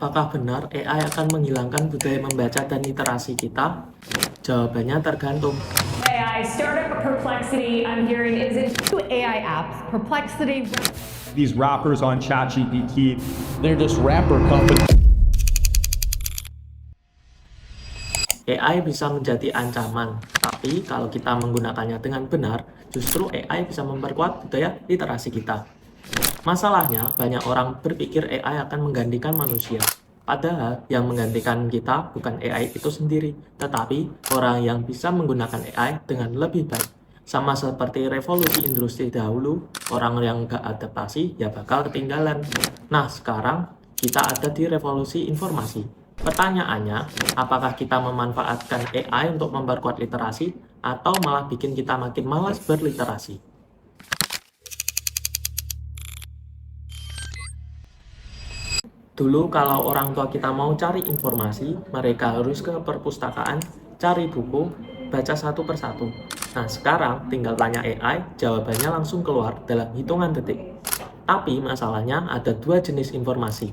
Apakah benar AI akan menghilangkan budaya membaca dan literasi kita? Jawabannya tergantung. AI startup Perplexity, I'm hearing, is into AI apps. Perplexity. These rappers on ChatGPT, They're just rapper companies. AI bisa menjadi ancaman, tapi kalau kita menggunakannya dengan benar, justru AI bisa memperkuat budaya literasi kita. Masalahnya, banyak orang berpikir AI akan menggantikan manusia. Padahal, yang menggantikan kita bukan AI itu sendiri, tetapi orang yang bisa menggunakan AI dengan lebih baik. Sama seperti revolusi industri dahulu, orang yang gak adaptasi ya bakal ketinggalan. Nah, sekarang kita ada di revolusi informasi. Pertanyaannya, apakah kita memanfaatkan AI untuk memperkuat literasi atau malah bikin kita makin malas berliterasi? Dulu kalau orang tua kita mau cari informasi, mereka harus ke perpustakaan, cari buku, baca satu persatu. Nah, sekarang tinggal tanya AI, jawabannya langsung keluar dalam hitungan detik. Tapi masalahnya ada dua jenis informasi.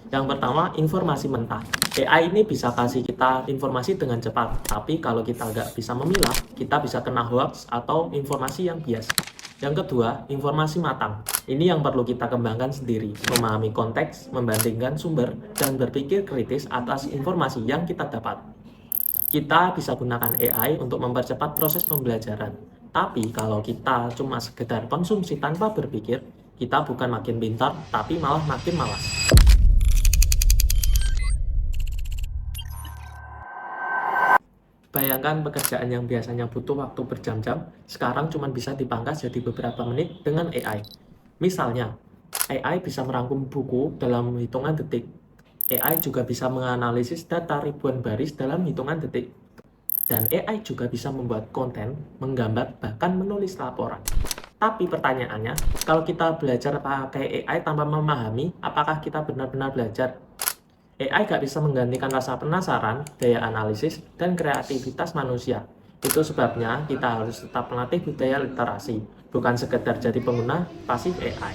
Yang pertama, informasi mentah. AI ini bisa kasih kita informasi dengan cepat, tapi kalau kita nggak bisa memilah, kita bisa kena hoax atau informasi yang bias. Yang kedua, informasi matang. Ini yang perlu kita kembangkan sendiri, memahami konteks, membandingkan sumber, dan berpikir kritis atas informasi yang kita dapat. Kita bisa gunakan AI untuk mempercepat proses pembelajaran. Tapi kalau kita cuma sekedar konsumsi tanpa berpikir, kita bukan makin pintar, tapi malah makin malas. Bayangkan pekerjaan yang biasanya butuh waktu berjam-jam, sekarang cuma bisa dipangkas jadi beberapa menit dengan AI. Misalnya, AI bisa merangkum buku dalam hitungan detik. AI juga bisa menganalisis data ribuan baris dalam hitungan detik. Dan AI juga bisa membuat konten, menggambar, bahkan menulis laporan. Tapi pertanyaannya, kalau kita belajar pakai AI tanpa memahami, apakah kita benar-benar belajar? AI gak bisa menggantikan rasa penasaran, daya analisis, dan kreativitas manusia. Itu sebabnya kita harus tetap melatih budaya literasi, bukan sekedar jadi pengguna pasif AI.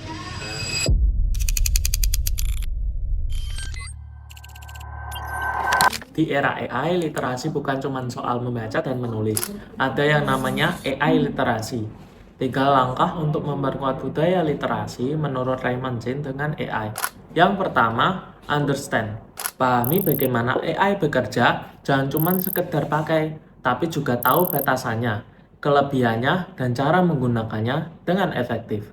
Di era AI, literasi bukan cuma soal membaca dan menulis. Ada yang namanya AI literasi. 3 langkah untuk memperkuat budaya literasi menurut Raymond Chin dengan AI. Yang pertama, understand. Pahami bagaimana AI bekerja, jangan cuma sekedar pakai, tapi juga tahu batasannya, kelebihannya, dan cara menggunakannya dengan efektif.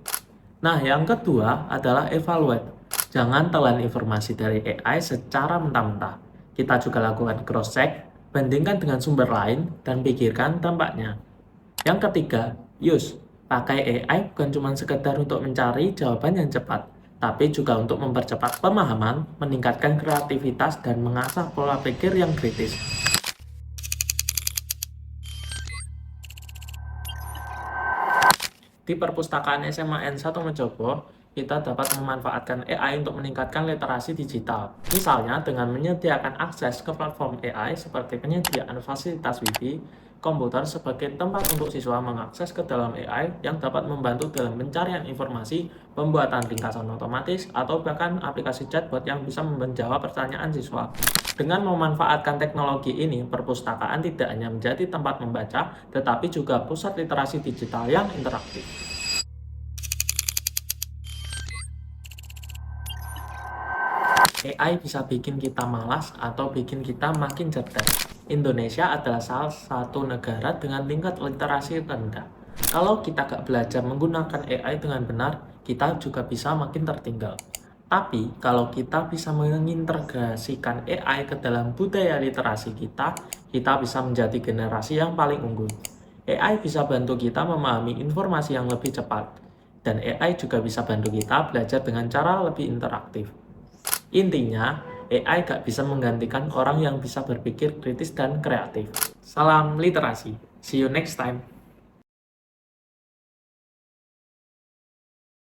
Nah, yang kedua adalah evaluate. Jangan telan informasi dari AI secara mentah-mentah. Kita juga lakukan cross-check, bandingkan dengan sumber lain, dan pikirkan dampaknya. Yang ketiga, use. Pakai AI bukan cuma sekedar untuk mencari jawaban yang cepat, tapi juga untuk mempercepat pemahaman, meningkatkan kreativitas, dan mengasah pola pikir yang kritis. Di perpustakaan SMA N1 Mojobo, kita dapat memanfaatkan AI untuk meningkatkan literasi digital. Misalnya dengan menyediakan akses ke platform AI seperti penyediaan fasilitas Wi-Fi, komputer sebagai tempat untuk siswa mengakses ke dalam AI yang dapat membantu dalam pencarian informasi, pembuatan ringkasan otomatis, atau bahkan aplikasi chatbot yang bisa menjawab pertanyaan siswa. Dengan memanfaatkan teknologi ini, perpustakaan tidak hanya menjadi tempat membaca, tetapi juga pusat literasi digital yang interaktif. AI bisa bikin kita malas atau bikin kita makin cerdas. Indonesia adalah salah satu negara dengan tingkat literasi rendah. Kalau kita gak belajar menggunakan AI dengan benar, kita juga bisa makin tertinggal. Tapi, kalau kita bisa mengintegrasikan AI ke dalam budaya literasi kita bisa menjadi generasi yang paling unggul. AI bisa bantu kita memahami informasi yang lebih cepat, dan AI juga bisa bantu kita belajar dengan cara lebih interaktif. Intinya, AI gak bisa menggantikan orang yang bisa berpikir kritis dan kreatif. Salam literasi. See you next time.